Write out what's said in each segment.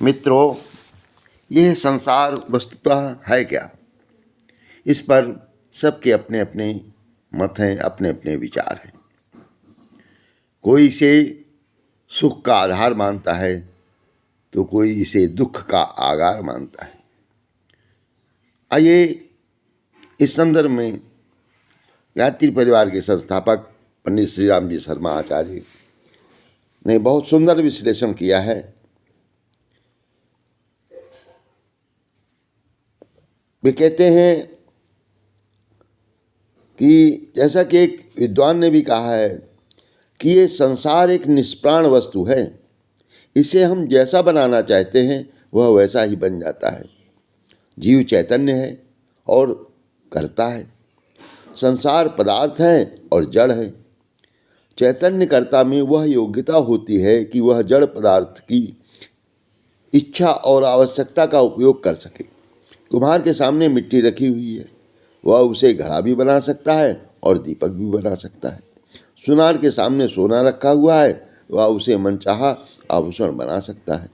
मित्रों, यह संसार वस्तुतः है क्या? इस पर सबके अपने अपने मत हैं, अपने अपने विचार हैं। कोई इसे सुख का आधार मानता है तो कोई इसे दुख का आगार मानता है। आइए इस संदर्भ में गायत्री परिवार के संस्थापक पंडित श्री राम जी शर्मा आचार्य ने बहुत सुंदर विश्लेषण किया है। वे कहते हैं कि जैसा कि एक विद्वान ने भी कहा है कि ये संसार एक निष्प्राण वस्तु है, इसे हम जैसा बनाना चाहते हैं वह वैसा ही बन जाता है। जीव चैतन्य है और करता है। संसार पदार्थ है और जड़ है। चैतन्य कर्ता में वह योग्यता होती है कि वह जड़ पदार्थ की इच्छा और आवश्यकता का उपयोग कर सके। कुम्हार के सामने मिट्टी रखी हुई है, वह उसे घड़ा भी बना सकता है और दीपक भी बना सकता है। सुनार के सामने सोना रखा हुआ है, वह उसे मनचाहा आभूषण बना सकता है।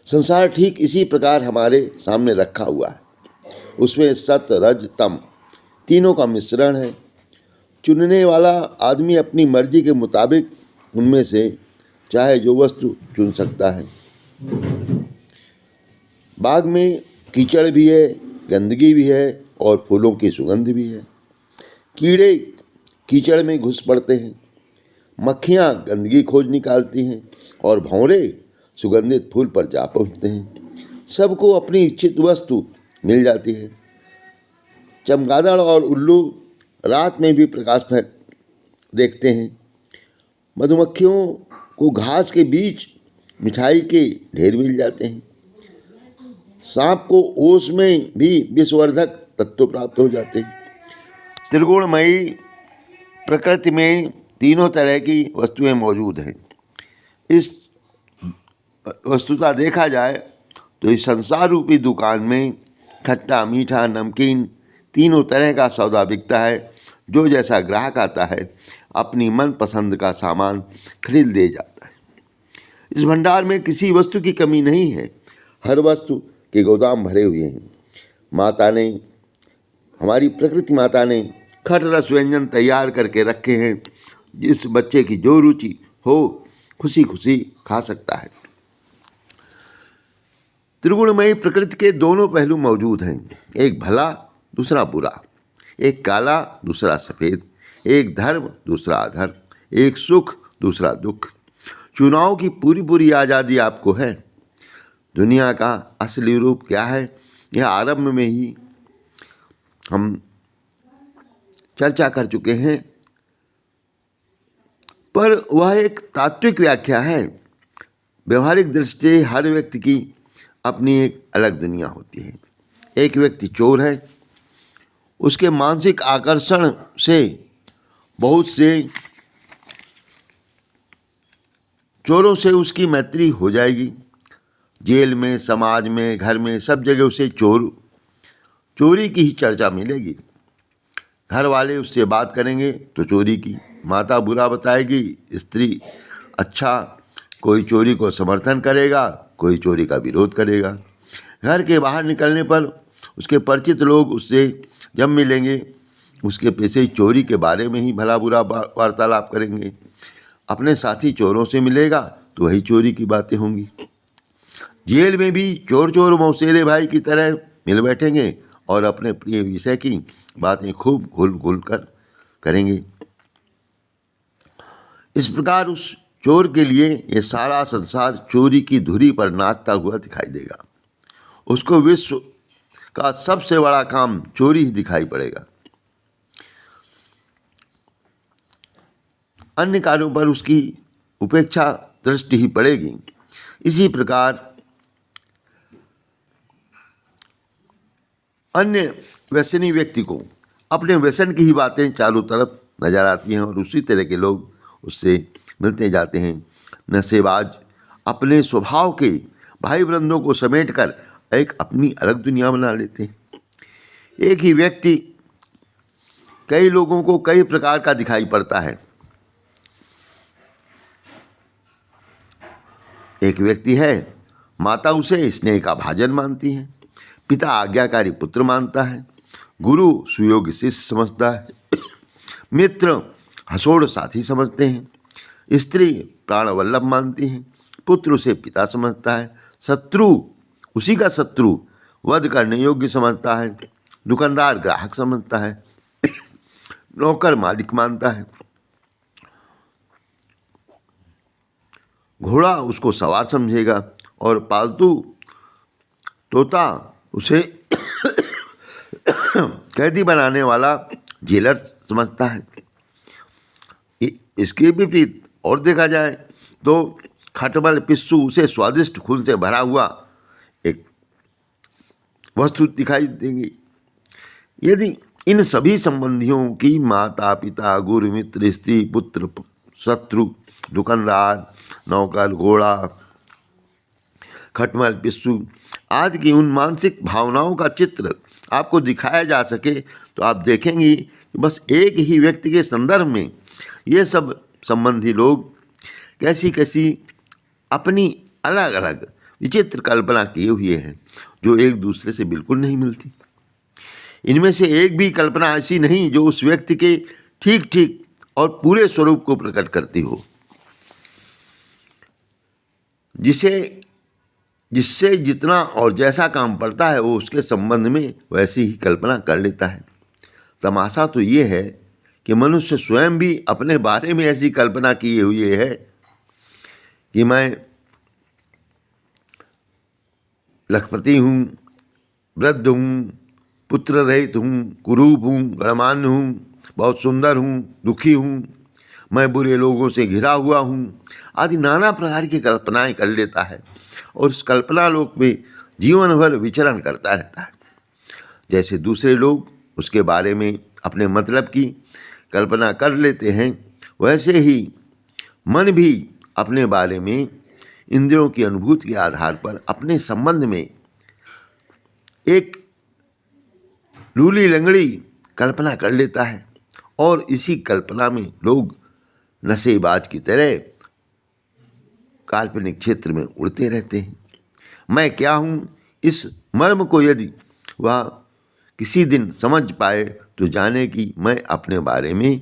संसार ठीक इसी प्रकार हमारे सामने रखा हुआ है। उसमें सत रज तम तीनों का मिश्रण है। चुनने वाला आदमी अपनी मर्जी के मुताबिक उनमें से चाहे जो वस्तु चुन सकता है। बाग में कीचड़ भी है, गंदगी भी है और फूलों की सुगंध भी है। कीड़े कीचड़ में घुस पड़ते हैं, मक्खियाँ गंदगी खोज निकालती हैं और भंवरे सुगंधित फूल पर जा पहुँचते हैं। सबको अपनी इच्छित वस्तु मिल जाती है। चमगादड़ और उल्लू रात में भी प्रकाश देखते हैं। मधुमक्खियों को घास के बीच मिठाई के ढेर मिल जाते हैं। सांप को ओस में भी विषवर्धक तत्व प्राप्त हो जाते हैं। त्रिगुणमयी प्रकृति में तीनों तरह की वस्तुएं मौजूद हैं। इस वस्तुतः देखा जाए तो इस संसार रूपी दुकान में खट्टा मीठा नमकीन तीनों तरह का सौदा बिकता है। जो जैसा ग्राहक आता है अपनी मनपसंद का सामान खरीद ले जाता है। इस भंडार में किसी वस्तु की कमी नहीं है। हर वस्तु के गोदाम भरे हुए हैं। हमारी प्रकृति माता ने खट रस व्यंजन तैयार करके रखे हैं। जिस बच्चे की जो रुचि हो खुशी खुशी खा सकता है। त्रिगुणमयी प्रकृति के दोनों पहलू मौजूद हैं, एक भला दूसरा बुरा, एक काला दूसरा सफ़ेद, एक धर्म दूसरा अधर्म, एक सुख दूसरा दुख। चुनाव की पूरी पूरी आज़ादी आपको है। दुनिया का असली रूप क्या है यह आरंभ में ही हम चर्चा कर चुके हैं, पर वह एक तात्विक व्याख्या है। व्यवहारिक दृष्टि से हर व्यक्ति की अपनी एक अलग दुनिया होती है। एक व्यक्ति चोर है, उसके मानसिक आकर्षण से बहुत से चोरों से उसकी मैत्री हो जाएगी। जेल में, समाज में, घर में, सब जगह उसे चोरी की ही चर्चा मिलेगी। घर वाले उससे बात करेंगे तो चोरी की, माता बुरा बताएगी, स्त्री अच्छा, कोई चोरी को समर्थन करेगा, कोई चोरी का विरोध करेगा। घर के बाहर निकलने पर उसके परिचित लोग उससे जब मिलेंगे उसके पेशे चोरी के बारे में ही भला बुरा वार्तालाप करेंगे। अपने साथी चोरों से मिलेगा तो वही चोरी की बातें होंगी। जेल में भी चोर मौसेरे भाई की तरह मिल बैठेंगे और अपने प्रिय विषय की बातें खूब घुल कर करेंगे। इस प्रकार उस चोर के लिए ये सारा संसार चोरी की धुरी पर नाचता हुआ दिखाई देगा। उसको विश्व का सबसे बड़ा काम चोरी ही दिखाई पड़ेगा। अन्य कार्यों पर उसकी उपेक्षा दृष्टि ही पड़ेगी। इसी प्रकार अन्य व्यसनी व्यक्ति को अपने व्यसन की ही बातें चारों तरफ नजर आती हैं और उसी तरह के लोग उससे मिलते जाते हैं। नशेबाज अपने स्वभाव के भाई वृंदों को समेटकर एक अपनी अलग दुनिया बना लेते हैं। एक ही व्यक्ति कई लोगों को कई प्रकार का दिखाई पड़ता है। एक व्यक्ति है, माता उसे स्नेह का भाजन मानती है, पिता आज्ञाकारी पुत्र मानता है, गुरु सुयोग्य शिष्य समझता है, मित्र हसोड़ साथी समझते हैं, स्त्री प्राण वल्लभ मानती है, पुत्र उसे पिता समझता है, शत्रु उसी का शत्रु वध करने योग्य समझता है, दुकानदार ग्राहक समझता है, नौकर मालिक मानता है, घोड़ा उसको सवार समझेगा और पालतू तोता उसे कैदी बनाने वाला जेलर समझता है। इसके विपरीत और देखा जाए तो खटमल पिस्सू उसे स्वादिष्ट खून से भरा हुआ एक वस्तु दिखाई देंगी। यदि इन सभी संबंधियों की माता पिता गुरु मित्र स्त्री पुत्र शत्रु दुकानदार नौकर घोड़ा खटमल पिस्सू आदि की उन मानसिक भावनाओं का चित्र आपको दिखाया जा सके तो आप देखेंगे कि बस एक ही व्यक्ति के संदर्भ में ये सब संबंधी लोग कैसी कैसी अपनी अलग अलग विचित्र कल्पना किए हुए हैं जो एक दूसरे से बिल्कुल नहीं मिलती। इनमें से एक भी कल्पना ऐसी नहीं जो उस व्यक्ति के ठीक ठीक और पूरे स्वरूप को प्रकट करती हो। जिससे जितना और जैसा काम पड़ता है वो उसके संबंध में वैसी ही कल्पना कर लेता है। तमाशा तो ये है कि मनुष्य स्वयं भी अपने बारे में ऐसी कल्पना किए हुए है कि मैं लखपति हूँ, वृद्ध हूँ, पुत्र रहित हूँ, कुरूप हूँ, गणमान्य हूँ, बहुत सुंदर हूँ, दुखी हूँ, मैं बुरे लोगों से घिरा हुआ हूँ आदि नाना प्रकार की कल्पनाएं कर लेता है और उस कल्पना लोक में जीवन भर विचरण करता रहता है। जैसे दूसरे लोग उसके बारे में अपने मतलब की कल्पना कर लेते हैं वैसे ही मन भी अपने बारे में इंद्रियों की अनुभूति के आधार पर अपने संबंध में एक लूली लंगड़ी कल्पना कर लेता है और इसी कल्पना में लोग नशेबाज की तरह काल्पनिक क्षेत्र में उड़ते रहते हैं। मैं क्या हूँ इस मर्म को यदि वह किसी दिन समझ पाए तो जाने कि मैं अपने बारे में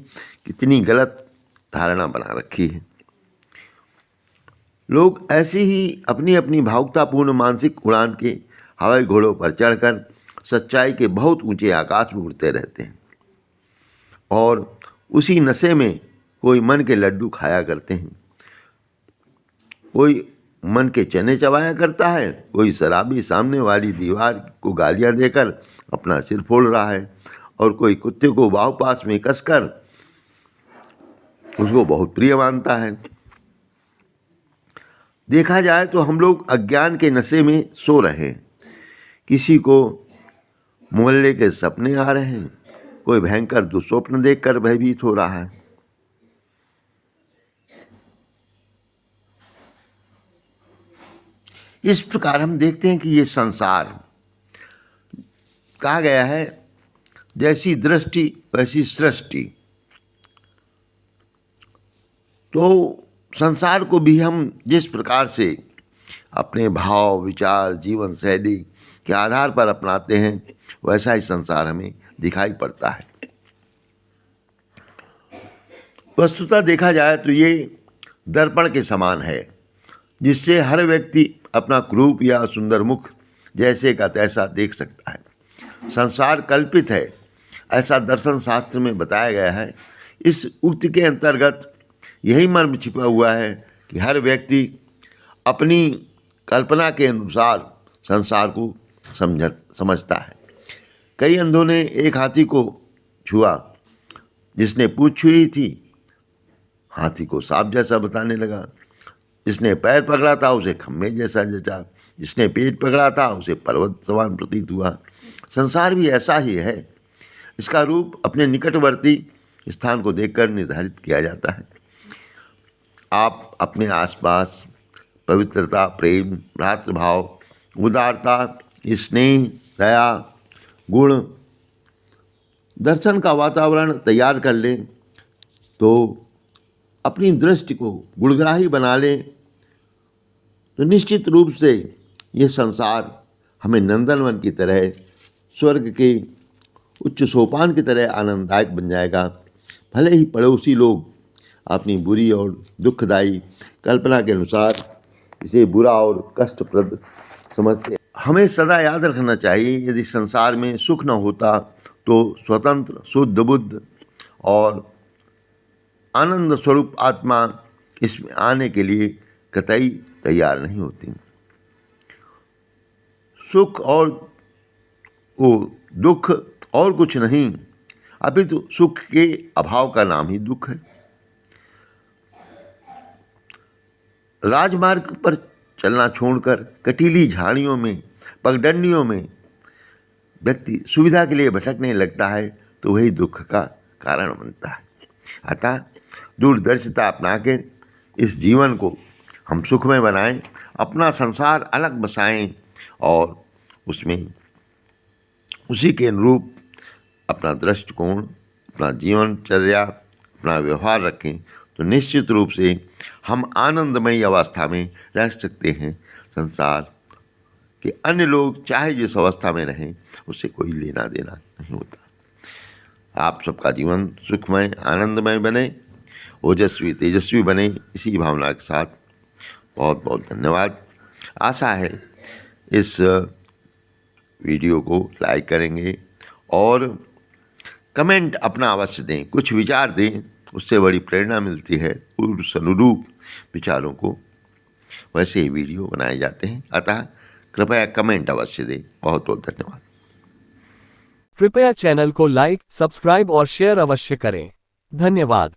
कितनी गलत धारणा बना रखी है। लोग ऐसी ही अपनी अपनी भावुकतापूर्ण मानसिक उड़ान के हवाई घोड़ों पर चढ़कर सच्चाई के बहुत ऊंचे आकाश में उड़ते रहते हैं और उसी नशे में कोई मन के लड्डू खाया करते हैं, कोई मन के चने चबाया करता है, कोई शराबी सामने वाली दीवार को गालियां देकर अपना सिर फोड़ रहा है और कोई कुत्ते को बाहु पास में कसकर उसको बहुत प्रिय मानता है। देखा जाए तो हम लोग अज्ञान के नशे में सो रहे हैं। किसी को मोहल्ले के सपने आ रहे हैं, कोई भयंकर दुस्वप्न देखकर भयभीत हो रहा है। इस प्रकार हम देखते हैं कि ये संसार कहा गया है जैसी दृष्टि वैसी सृष्टि। तो संसार को भी हम जिस प्रकार से अपने भाव विचार जीवन शैली के आधार पर अपनाते हैं वैसा ही संसार हमें दिखाई पड़ता है। वस्तुतः देखा जाए तो ये दर्पण के समान है जिससे हर व्यक्ति अपना क्रूप या सुंदर मुख जैसे का तैसा देख सकता है। संसार कल्पित है ऐसा दर्शन शास्त्र में बताया गया है। इस उक्ति के अंतर्गत यही मर्म छिपा हुआ है कि हर व्यक्ति अपनी कल्पना के अनुसार संसार को समझता है। कई अंधों ने एक हाथी को छुआ, जिसने पूंछ छुई थी हाथी को सांप जैसा बताने लगा, जिसने पैर पकड़ा था उसे खम्भे जैसा जचा, जिसने पेट पकड़ा था उसे पर्वत समान प्रतीत हुआ। संसार भी ऐसा ही है। इसका रूप अपने निकटवर्ती स्थान को देखकर निर्धारित किया जाता है। आप अपने आसपास पवित्रता प्रेम भ्रातृभाव उदारता स्नेह दया गुण दर्शन का वातावरण तैयार कर लें तो अपनी दृष्टि को गुणग्राही बना लें तो निश्चित रूप से ये संसार हमें नंदनवन की तरह, स्वर्ग के उच्च सोपान की तरह आनंददायक बन जाएगा। भले ही पड़ोसी लोग अपनी बुरी और दुखदायी कल्पना के अनुसार इसे बुरा और कष्टप्रद समझते हैं। हमें सदा याद रखना चाहिए, यदि संसार में सुख न होता तो स्वतंत्र, शुद्ध बुद्ध और आनंद स्वरूप आत्मा इसमें आने के लिए कतई तैयार नहीं होती। सुख और वो दुख और कुछ नहीं, अपितु सुख के अभाव का नाम ही दुख है। राजमार्ग पर चलना छोड़कर कटीली झाड़ियों में, पगडंडियों में व्यक्ति सुविधा के लिए भटकने लगता है तो वही दुख का कारण बनता है। अतः दूरदर्शिता अपना के इस जीवन को हम सुखमय बनाएं, अपना संसार अलग बसाएं और उसमें उसी के अनुरूप अपना दृष्टिकोण, अपना जीवनचर्या, अपना व्यवहार रखें तो निश्चित रूप से हम आनंदमयी अवस्था में रह सकते हैं। संसार के अन्य लोग चाहे जिस अवस्था में रहें, उससे कोई लेना देना नहीं होता। आप सबका जीवन सुखमय, आनंदमय बने, ओजस्वी, तेजस्वी बने, इसी भावना के साथ बहुत बहुत धन्यवाद। आशा है इस वीडियो को लाइक करेंगे और कमेंट अपना अवश्य दें, कुछ विचार दें, उससे बड़ी प्रेरणा मिलती है। उस अनुरूप विचारों को वैसे ही वीडियो बनाए जाते हैं, अतः कृपया कमेंट अवश्य दें। बहुत बहुत धन्यवाद। कृपया चैनल को लाइक, सब्सक्राइब और शेयर अवश्य करें। धन्यवाद।